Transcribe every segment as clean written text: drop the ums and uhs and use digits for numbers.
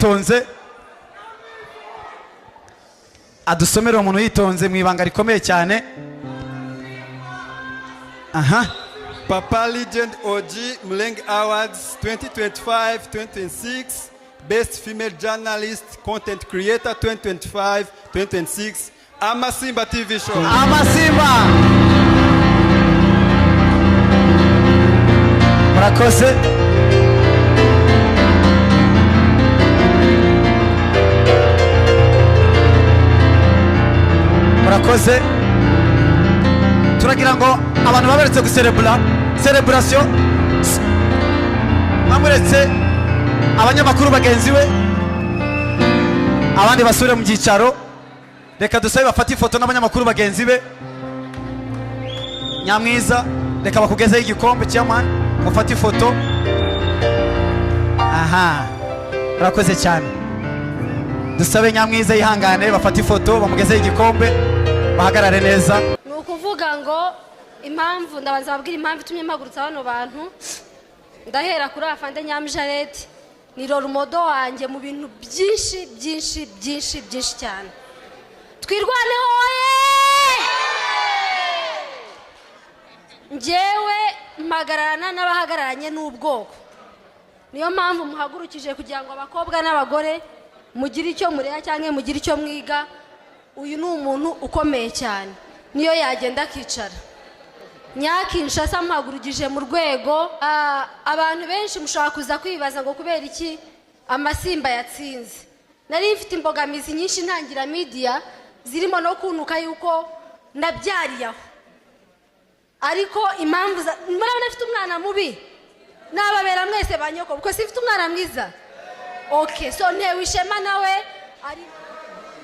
yitonze adusomera umuntu yitonze mu ibanga rikomeye cyane. Aha. Papa Legend OG Mulenge Awards 2025-2026 Best Female Journalist Content Creator 2025-2026 Amasimba TV Show. Amasimba. Murakoze. Murakoze. Turagira ngo abantu baberetse guserebura celebration bamuretse abanyamakuru bagenzi we abandi basure mu gicaro. Reka dusabe bafata ifoto n'abanyamakuru bagenzi be. Nyamwiza reka bakugezeho igikombe cy'amani mufata ifoto. Aha murakoze cyane. Dusabe Nyamwiza yihangane bafata ifoto bamugezeho igikombe bahagarare neza. Nukuvuga ngo impamvu ndabanza babwira impamvu itumye mpagurutsa bano bantu. Ndahera kuri Afande Nyamjarete ni role model wanjye mu bintu byinshi cyane. Twirwaneho njyewe mpagararana n'abahagararanye n'ubwoko. Niyo mpamvu muhagurukije kugira ngo abakobwa n'abagore mugire icyo mureba cyangwa mugire icyo mwiga. Uyu ni umuntu ukomeye cyane, niyo yagenda akicara. Nyakinshasa mpagurugije mu rwego abantu benshi mushaka kuza kwibaza ngo kubera iki Amasimba yatsinze. Nari mfite imbogamizi nyinshi ntangira media zirimo no kunuka yuko nabyariyaho, ariko impamvu murabona mfite umwana mubi nababera mwese banyoko kuko sifite umwana mwiza. Okay, so ntewe ishema nawe ari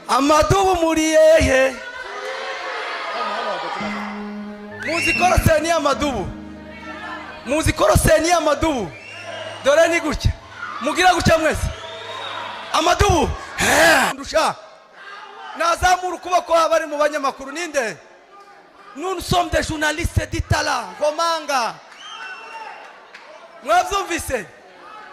Amadubu muriyehe muzikoroseni y'amadubu, muzikoroseni y'amadubu. Dore ni gutya mugira gutya mwese amadubu ndusha nazamura ukuboko abari mu banyamakuru. Ninde? Nous sommes des journalistes du talent Ngomanga. Mwavyumvise?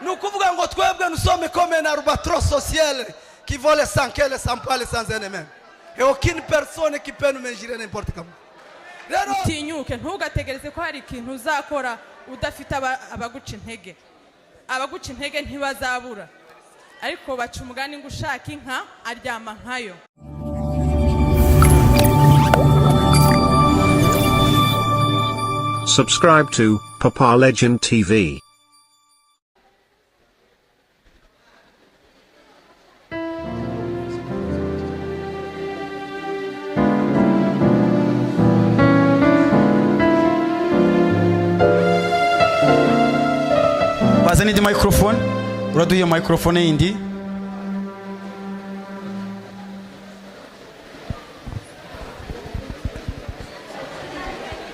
Nukuvuga ngo twebwe nous sommes comme un albatros social qui vole sans queue, sans poil, sans ennemi. Et aucune personne qui peut nous mesurer n'importe comment. Utinyuke ntugategereze ko hari ikintu uzakora udafite abaguca intege. Abaguca intege ntibazabura, ariko baca umugani ngo ushaka inka aryama nkayo. Subscribe to Papa Legend TV. Bazani di microphone. Uraduye microphone yindi.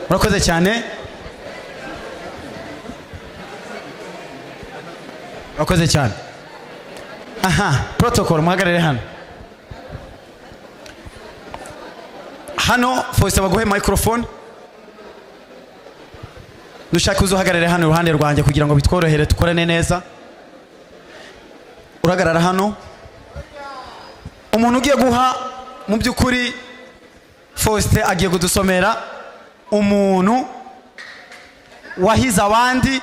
Murakoze cyane. Murakoze cyane. Aha, protocol muhagarare hano. Hano Foste baguhe microphone. Nushaka uzuhagarare hano uruhande rwanjye kugira ngo bitworohere tukorane neza. Uragarara hano. Umuntu ugiye guha mu byukuri Foste agiye kudusomera umuntu wahize abandi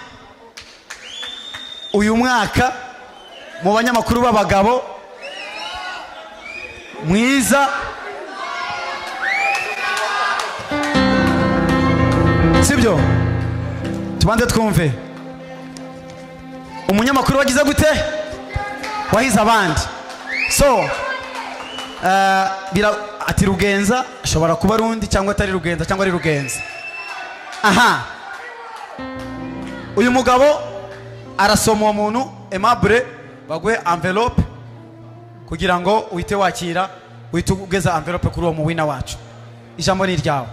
uyu mwaka mu banyamakuru b'abagabo mwiza. Sibyo? Tubande twumve. Umunyamakuru wagize gute? Wahize abandi. So ati Rugenza ashobora kuba rundi cyangwa atari Rugenza cyangwa ari Rugenza. Aha. Uyu mugabo arasoma uwo muntu Aimable bagwe envelope kugira ngo uhite wakira uhite ugeza envelope kuri uwo muwina wacu. Ijambo ni ryawe.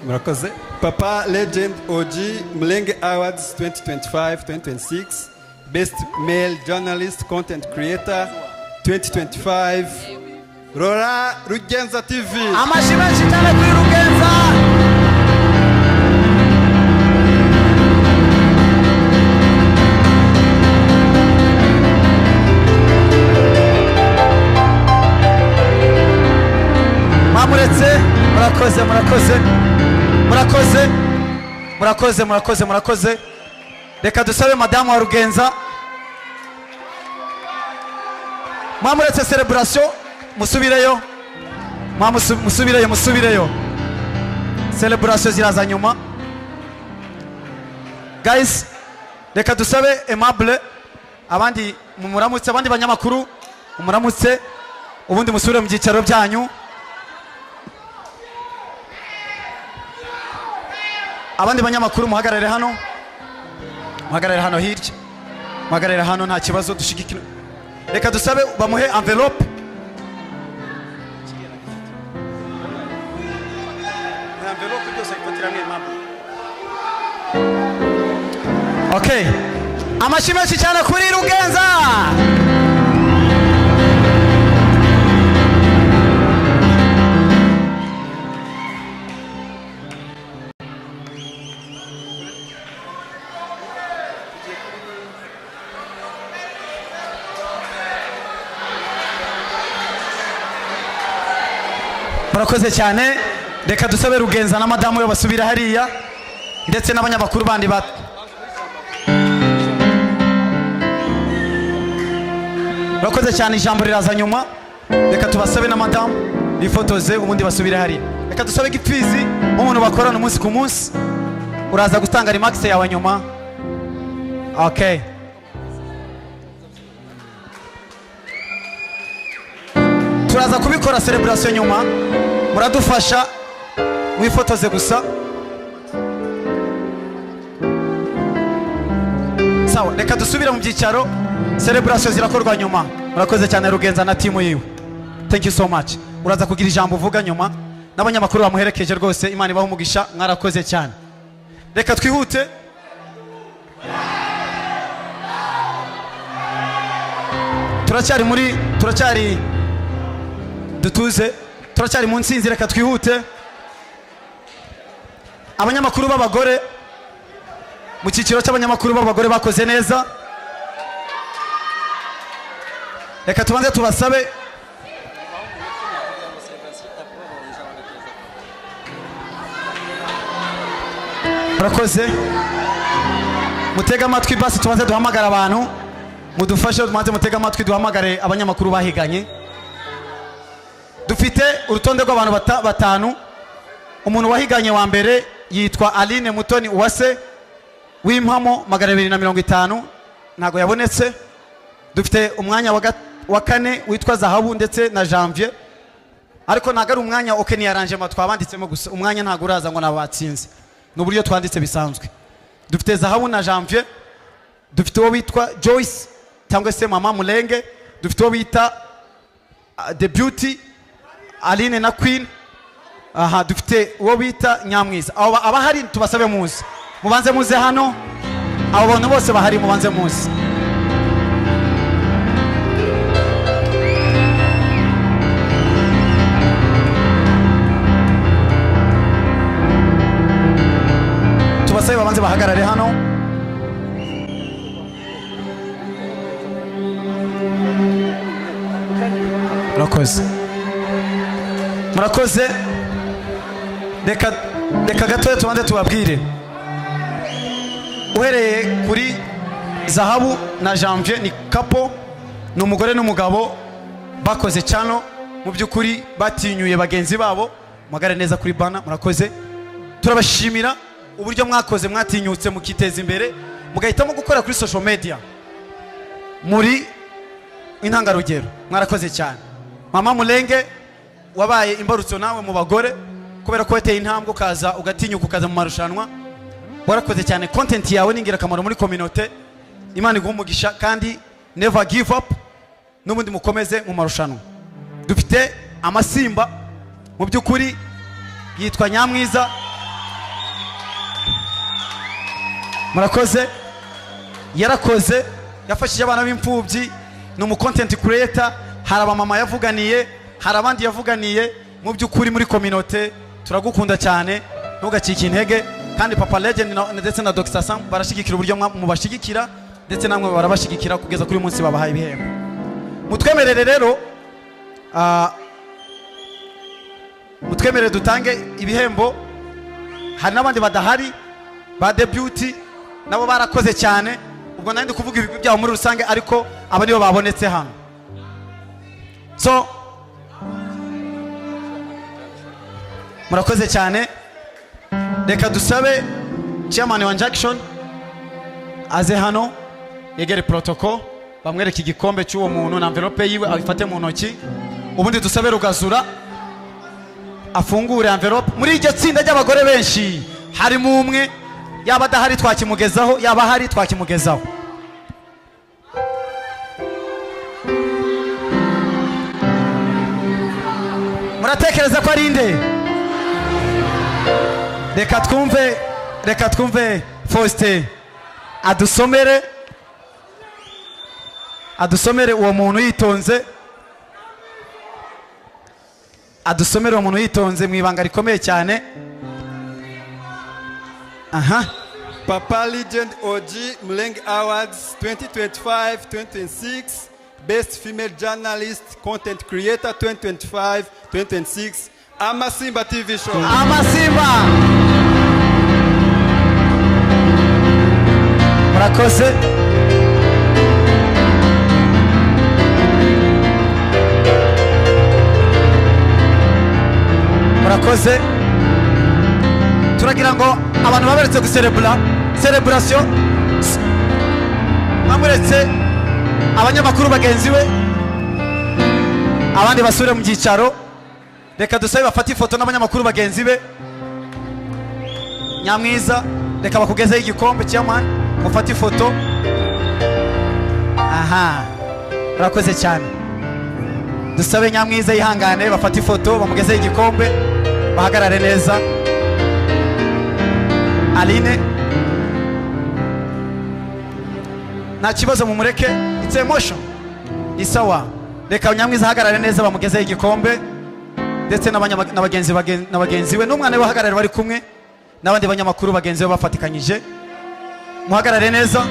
Murakoze. Papa Legend OG Mulenge Awards 2025-2026 Best Male Journalist Content Creator 2025 Rora Rugenza TV. Amashimwe cyane kuri Rugenza. murakoze. Reka dusabe madamu wa Rugenza. Mwamuretse celebration musubireyo. Musubireyo. Celebration ziraza nyuma. Guys, reka dusabe Aimable abandi mumuramutse, abandi banyamakuru mumuramutse, ubundi musubire mu byicaro byanyu. Abandi banyamakuru muhagarare hano hirya, muhagarare hano nta kibazo, dushigikira. Reka dusabe bamuhe envelope. Okay, amashyi menshi cyane kuri Rugenza. Murakoze cyane. Reka dusabe Rugenza na madamu we basubira hariya, ndetse n'abanyamakuru bandi Murakoze cyane, ijambo riraza nyuma. Reka tubasabe na madamu bifotoze, ubundi basubire hariya. Reka dusabe Gipfizi, umuntu bakorana umunsi ku munsi, uraza gutanga remarks yawe nyuma. Okay. Turaza kubikora celebration nyuma, muradufasha mwifotoze gusa. Sawa, reka dusubire mu byicaro, celebration zirakorwa nyuma. Murakoze cyane Rugenza na timu yiwe. Thank you so much. Uraza kugira ijambo uvuga nyuma, n'abanyamakuru bamuherekeje rwose, Imana ibahe umugisha, mwarakoze cyane. Reka twihute. Turacyari dutuze, turacyari mu nsinzi, reka twihute. Abanyamakuru b'abagore, mu cyiciro cy'abanyamakuru b'abagore bakoze neza. Reka tubanze tubasabe. Murakoze. Mutega amatwi basi, tubanze duhamagara abantu. Mudufashe tubanze mutega amatwi, duhamagare abanyamakuru bahiganye. Dufite urutonde rw'abantu batanu. Umuntu wahiganye wa mbere yitwa Aline Mutoni Uwase w'impamo 250, ntago yabonetse. Dufite umwanya wa kane witwa Zahabu ndetse na Janvier, ariko ntago ari umwanya okeni arrangement twabanditsemo gusa, umwanya ntago uraza ngo nabatsinze, n'uburyo twanditse bisanzwe. Dufite Zahabu na Janvier. Dufite uwo witwa Joyce cyangwa se Mama Mulenge. Dufite uwo bita The Beauty Aline na Queen. Aha, dufite uwo bita Nyamwiza. Abahari tubasabe muze, mubanze muze hano. Abo bantu bose bahari mubanze muze. Tubasabe babanze bahagarare hano. Murakoze. Reka gatoya tubanze tubabwire. Uhereye kuri Zahabu na Janvier ni couple, ni umugore n'umugabo bakoze cyano, mu by'ukuri batinyuye bagenzi babo. Magare neza kuri bana, murakoze. Turabashimira uburyo mwakoze, mwatinyutse mukiteza imbere, mugahitamo gukora kuri social media. Muri intangarugero, mwarakoze cyane. Mama Mulenge wabaye imbarutso nawe mu bagore, kubera ko weteye intambwe ukaza ugatinyuka ukaza mu marushanwa. Warakoze cyane, content yawe ningira kamaro muri community. Imana iguhe umugisha kandi never give up, n'ubundi mukomeze mu marushanwa. Dufite amasimba, mu by'ukuri yitwa Nyamwiza. Murakoze. Yarakoze, yafashije abana b'imfubyi, ni umu content creator. Hari abamama yavuganiye, hari abandi yavuganiye. Mu by'ukuri muri community turagukunda cyane, ntugacike intege. Kandi Papa Legend ndetse na Dr. Sam barashigikira uburyo mubashigikira, ndetse namwe barabashigikira kugeza kuri munsi babahaye ibihembo. Mutwemerere rero, mutwemerere dutange ibihembo. Hari n'abandi badahari ba The Beauty nabo barakoze cyane. Ubwo nandi kuvuga ibigwi byabo muri rusange, ariko aba nibo babonetse hano. So murakoze cyane. Reka dusabe chairman wa Jackson aze hano yegere protocol, bamwereka igikombe cy'uwo muntu na envelope yiwe abifate mu ntoki. Ubundi dusabe Rugazura afungure envelope. Muri iryo tsinda ry'abagore benshi harimo umwe, yaba adahari twakimugezaho, yaba hari twakimugezaho. Muratekereza ko ari nde? Reka twumve Faustin adusomere uwo muntu yitonze, adusomere uwo muntu yitonze mu ibanga rikomeye cyane. Aha. Papa Legend OG Mulenge Awards 2025-2026, Best Female Journalist Content Creator 2025-2026, Amasimba TV Show. Amasimba. Murakoze. Murakoze. Turagira ngo abantu baberetse guserebura celebration, bamuretse abanyamakuru bagenzi we, abandi basure mu gicaro. Reka dusabe bafata ifoto n'abanyamakuru bagenzi be. Nyamwiza, reka bakugezeho igikombe cy'amani, mufata ifoto. Aha, murakoze cyane. Dusabe Nyamwiza yihangane, bafata ifoto, bamugezeho igikombe, bahagarare neza. Aline, nta kibazo mumureke, it's emotion. Isawa, reka Nyamwiza ahagarare neza, bamugezeho igikombe, ndetse n'abagenzi we n'umwana we bahagarare bari kumwe, n'abandi banyamakuru bagenzi be bafatikanyije. Muhagarare neza,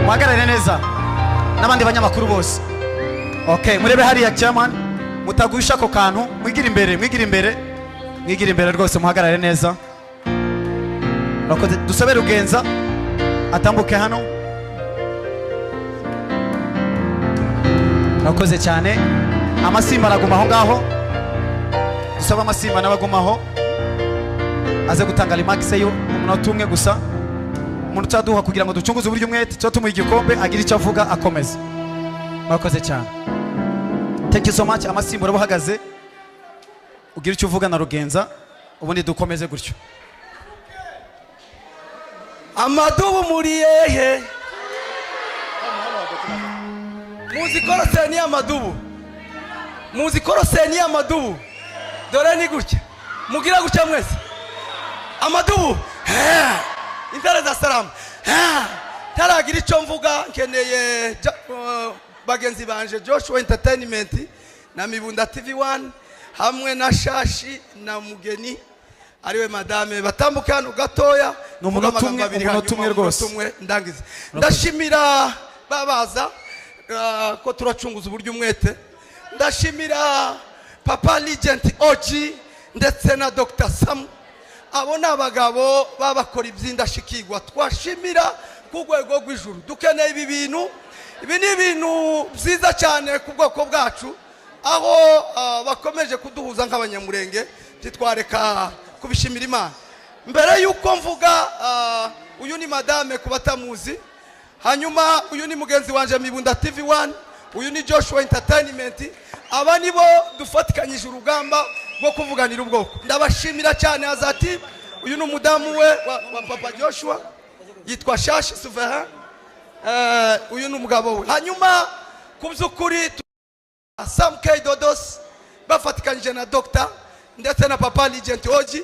muhagarare neza n'abandi banyamakuru bose. Okay, murebe hariya chairman, mutagusha ako kantu, mwigira imbere rwose, muhagarare neza. Dusabe Rugenza atambuke hano. Murakoze cyane. Amasimba araguma aho ngaho, dusaba Amasimba n'abagumaho aze gutanga remarks yo umunota umwe gusa. Umuntu cyaduha kugira ngo ducunguze uburyo umwete cyo tumuha igikombe agira icyo avuga akomeza. Murakoze cyane. Thank you so much. Amasimba urabahagaze ugira icyo uvuga na Rugenza, ubundi dukomeze gutyo. Amadubu muri yehe muzikoroseni y'amadubu, muzikoroseni y'amadubu. Dore ni gutya mugira gutya mwese amadubu. Intare za salamu. Taragira icyo mvuga, nkeneye bagenzi banje Joshua Entertainment na Mibunda TV1 hamwe na Shashi na Mugeni ariwe madame batambuka hano gatoya. Umunota umwe rwose. Ndangize. Ndashimira babaza ko turacunguza uburyo umwete. Ndashimira Papa Legend OG ndetse na Dr. Sam. Abo n'abagabo babakora iby'indashikirwa, twashimira ku rwego rw'ijuru. Dukeneye ibi bintu, ibi ni ibintu byiza cyane ku bwoko bwacu, aho bakomeje kuduhuza nk'abanyamurenge. Titwareka kubishimira Imana. Mbere yuko mvuga, uyu ni madame kubatamuzi, hanyuma uyu ni mugenzi wanje Mibunda TV1, uyu ni Joshua Entertainment. Aba nibo dufatikanyije urugamba rwo kuvuganira ubwoko. Ndabashimira cyane azati. Uyu ni umudamu we wa Papa Joshua yitwa Shashi Souverain. Uyu ni umugabo we. Hanyuma kubyukuri Sam K Dodos bafatikanyije na Dr. ndetse na Papa Legend OG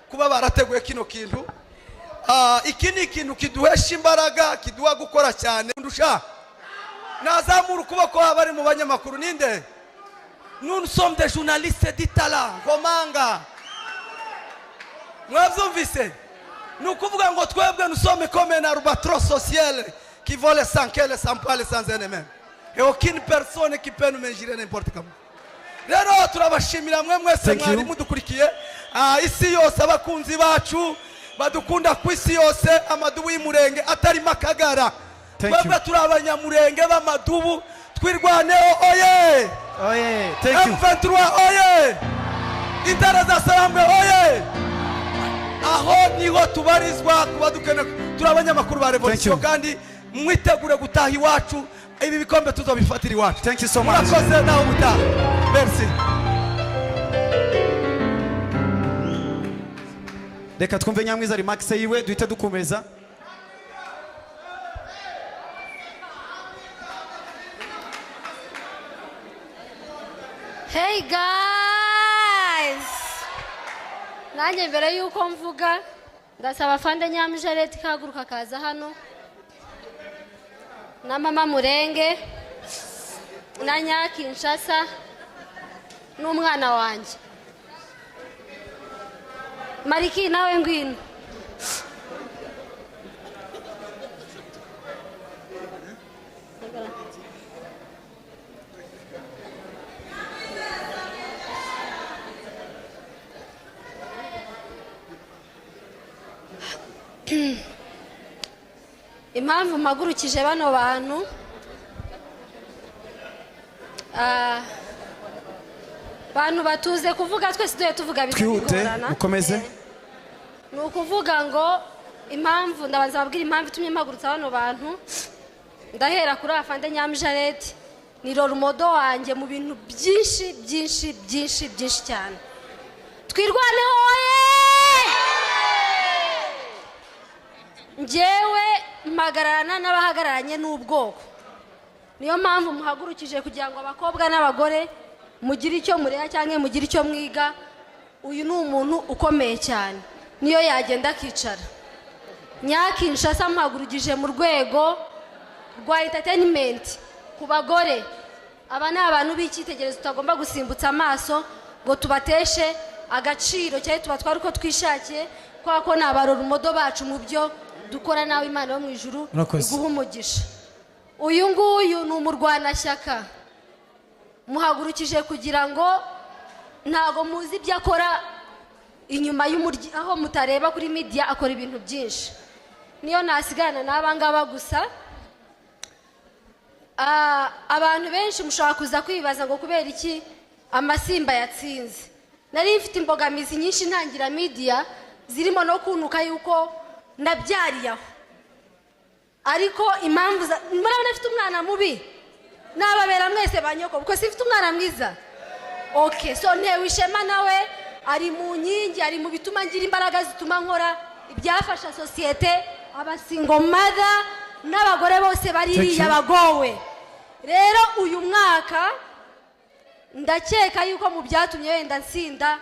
kuba barateguye kino kintu. Iki ni ikintu kiduhesha imbaraga, kiduha gukora cyane. Ndusha nazamura ukuboko abari mu banyamakuru ninde? Nous sommes des journalistes du talent. Komanga. Mwavyumvise? Nukuvuga ngo twebwe nous sommes comme un albatros social qui vole sans quelle sans poil sans ennemi. Et aucune personne qui peut nous mesurer n'importe comment. Rero turabashimira mwe mwese mwari mudukurikiye. isi yose abakunzi bacu badukunda ku isi yose amadubu y'umurenge atarimo akagara twebwe turi abanyamurenge b'amadubu twirwaneho oye Oye, thank you. M23 oye intara za Sarambwe oye aho niho tubarizwa kuba dukene turi abanyamakuru ba revolution kandi mwitegure gutaha iwacu ibi bikombe tuzobifatira iwacu. Thank you so much. Murakoze naho gutaha. Merci. Reka twumve Nyamwiza remarks yiwe duhite dukomeza. Hey guys, nanjye mbere yuko mvuga ndasaba Fande Nyamjareti kaguruka kaza hano na Mama Murenge na Nyakinshasa n'umwana wanjye Mariki nawe ngwino. Impamvu mpagurukije bano bantu bantu batuze kuvuga twese duhe tuvuga twihute mukomeze. Ni ukuvuga ngo impamvu ndabanza babwira impamvu itumye mpagurutsa bano bantu ndahera kuri Afande Nyamjareti ni rorumodo wanjye mu bintu byinshi byinshi byinshi byinshi cyane. Twirwaneho njyewe mpagararana n'abahagararanye n'ubwoko, niyo mpamvu muhagurukije kugira ngo abakobwa n'abagore mugire icyo mureba cyangwa mugire icyo mwiga. Uyu ni umuntu ukomeye cyane, niyo yagenda akicara. Nyakinshasa mpagurukije mu rwego rwa entertainment ku bagore. Aba ni abantu b'icyitegererezo tutagomba gusimbutsa amaso ngo tubateshe agaciro cyane tubatwara uko twishakiye, kwa ko ni abarorumodo bacu mu byo dukora nawe Imana yo mu ijuru iguha umugisha. Uyu nguyu ni umurwanashyaka muhagurukije kugira ngo ntago muzi ibyo akora inyuma y'umuryi aho mutareba kuri media akora ibintu byinshi. Niyo nasigana n'abangaba gusa. Abantu benshi mushaka kuza kwibaza ngo kubera iki Amasimba yatsinze. Nari mfite imbogamizi nyinshi ntangira media zirimo no kuntuka yuko nabyariye aho, ariko impamvu murabona afite umwana mubi nababera mwese banyoko kuko sifite umwana mwiza. Okay, so ntewe ishema nawe ari mu nyingi, ari mu bituma ngira imbaraga zituma nkora ibyafasha societe, abasingo mother n'abagore bose baririya bagowe. Rero uyu mwaka ndakeka yuko mu byatumye wenda nsinda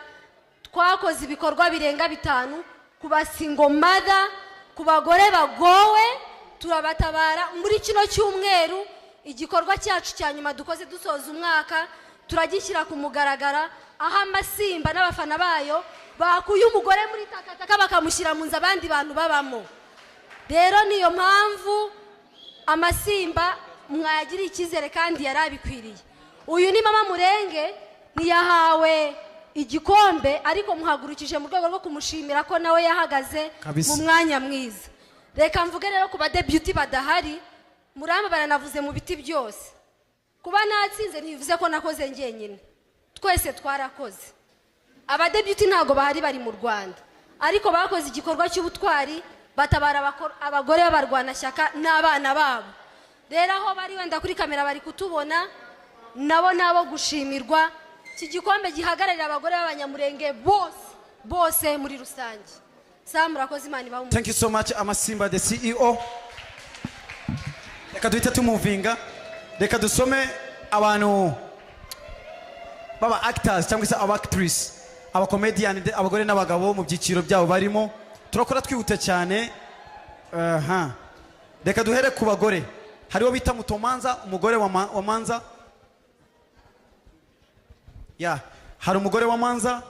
twakoze ibikorwa birenga 5 ku basingo mother, ku bagore bagowe, turabatabara muri kino cyumweru. Igikorwa cyacu cya nyuma dukoze dusoza umwaka turagishyira ku mugaragara aho Amasimba n'abafana bayo bakuye umugore muri takataka bakamushyira mu nzu abandi bantu babamo. Rero niyo mpamvu Amasimba mwagira icyizere kandi yarabikwiriye. Uyu ni Mama Murenge niyahawe igikombe ariko muhagurukije mu rwego rwo kumushimira ko nawe yahagaze mu mwanya mwiza. Reka mvuge rero ku badebuti badahari, Muramba baranavuze mu biti byose. Kuba natsinze ntibivuze ko nakoze njyenyine, twese twarakoze. Abadebuti ntago bahari bari mu Rwanda, ariko bakoze igikorwa cy'ubutwari batabara abagore b'abarwanashyaka n'abana babo. Rero aho bari wenda kuri kamera bari kutubona nabo gushimirwa. Iki gikombe gihagararira abagore b'abanyamurenge bose muri rusange. Murakoze Imana ibahe. Thank you so much Amasimba the CEO. Reka duhite tumuvinga, reka dusome abantu baba actors cyangwa se aba actress, aba comedian, abagore n'abagabo mu byiciro byabo barimo. Turakora twihute cyane. Reka duhere ku bagore. Hariho bita Mutomanza, umugore wa Manza. Hari umugore wa Manza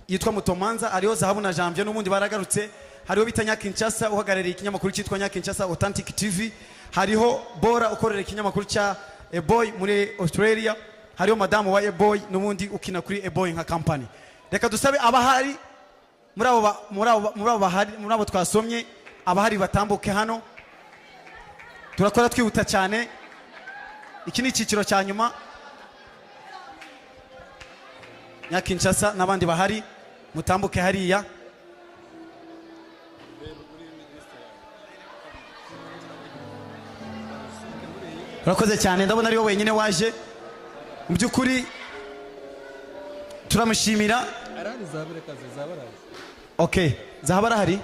yitwa Mutomanza, hariho Zahabu na Janvier n'ubundi baragarutse. Hariho bita Nyakinshasa uhagarariye ikinyamakuru cyitwa Nyakinshasa Authentic TV. Hariho Bora ukorera ikinyamakuru cya Eboy muri Australia. Hariho madamu wa Eboy n'ubundi ukina kuri Eboy nka company. reka dusabe abahari muri abo twasomye abahari batambuke hano turakora twihuta cyane iki ni icyiciro cya nyuma Nyakinshasa n'abandi bahari mutambuke hariya urakoze cyane ndabona ari wowe wenyine waje mu by'ukuri turamushimira okay Zahabara hari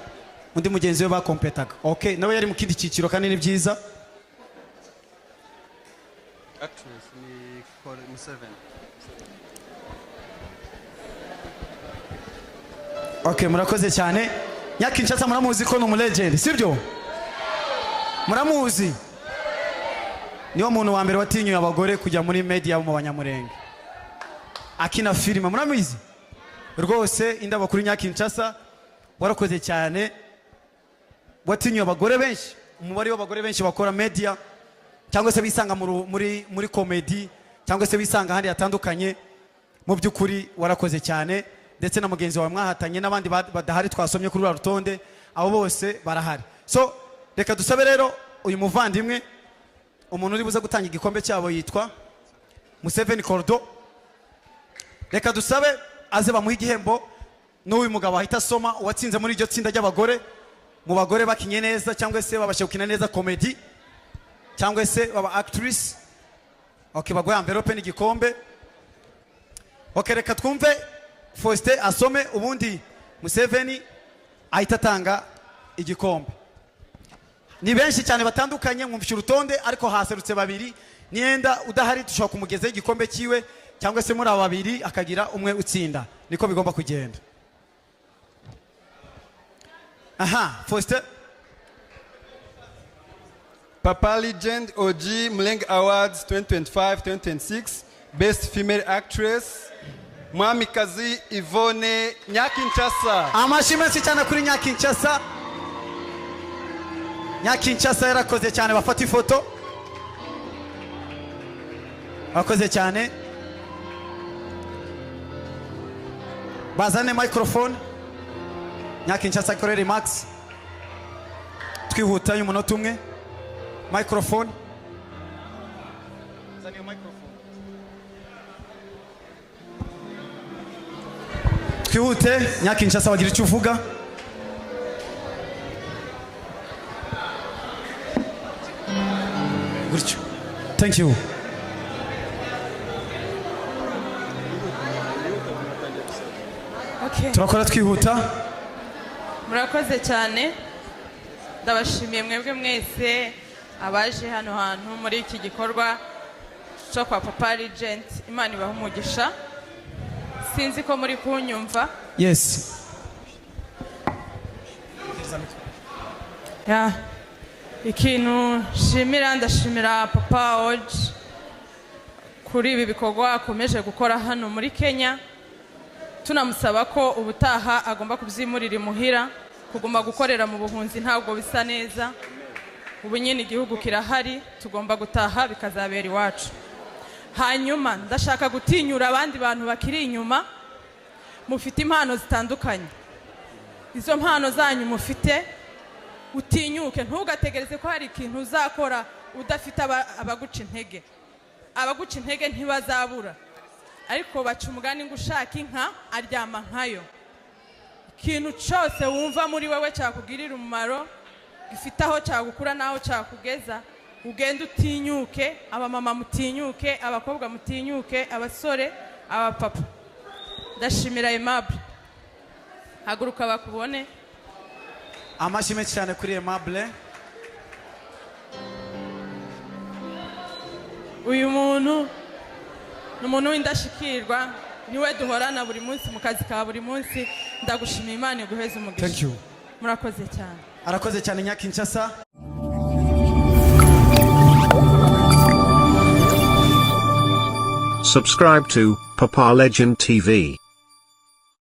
undi mugenzi we bakompetaga okay nawe yari mu kindi cyiciro kandi ni byiza Actress ni 7. okay murakoze cyane Nyakinshasa muramuzi ko ni umulegend sibyo muramuzi niwo muntu wa mbere watinyuye abagore kujya muri media mu Banyamurenge akina filime muramuzi rwose indabo kuri Nyakinshasa warakoze cyane watinyuye abagore benshi umubare w'abagore benshi bakora media cyangwa se bisanga muri comedy cyangwa se bisanga handi hatandukanye mu by'ukuri warakoze cyane ndetse na mugenzi wawe mwahatanye n'abandi badahari twasomye kuri rutonde abo bose barahari so reka dusabe rero uyu muvandimwe umuntu uri buze gutanga igikombe cyabo yitwa Museveni Kordo reka dusabe aze bamuha igihembo n'uyu mugabo ahita asoma uwatsinze muri iryo tsinda ry'abagore mu bagore bakinye neza cyangwa se babashe gukina neza comedy cyangwa se baba actress okay bagoye envelope n'igikombe okay reka twumve Faustin asome ubundi Museveni ahita atanga igikombe ni benshi cyane batandukanye mwumvisha urutonde ariko haserutse babiri nienda udahari dushobora kumugezaho igikombe cyiwe cyangwa se muri aba babiri akagira umwe utsinda niko bigomba kugenda aha Faustin Papa Legend OG Mleng Awards 2025-2026 Best Female Actress Mwamikazi Yvonne Nyakinshasa amashyi menshi cyane kuri Nyakinshasa Nyakinshasa yarakoze cyane bafata ifoto akoze cyane bazane microphone Nyakinshasa korere Max twihuta y'umunota umwe microphone zaniyo microphone twihute Nyakinshasa wagira icyo uvuga gutyo thank you Okay. turakora twihuta Murakoze cyane ndabashimiye mwebwe mwese abaje hano hantu muri iki gikorwa cyo kwa Papa Legend Imana ibaha umugisha sinzi ko muri kunyumva yes ya ikintu ndashimira Papa OG kuri ibi bikorwa akomeje gukora hano muri Kenya tunamusaba ko ubutaha agomba kubyimurira imuhira kugomba gukorera mu buhunzi ntabwo bisa neza ubu nyine igihugu kirahari tugomba gutaha bikazabera iwacu hanyuma ndashaka gutinyura abandi bantu bakiri inyuma mufite impano zitandukanye izo mpano zanyu mufite utinyuke ntugategereze ko hari ikintu uzakora udafite abaguca intege ntibazabura ariko baca umugani ngo ushaka inka aryama nkayo ikintu cyose wumva muri wowe cyakugirira umumaro gifite aho cyagukura n'aho cyakugeza ugende utinyuke abamama mutinyuke abakobwa mutinyuke abasore abapapa ndashimira Aimable haguruka bakubone amashyi menshi cyane kuri Aimable uyu muntu ni umuntu w'indashikirwa niwe duhorana buri munsi mu kazi ka buri munsi ndagushimiye Imana iguheze umugisha thank you murakoze cyane arakoze cyane Nyakinshasa Subscribe to Papa Legend TV.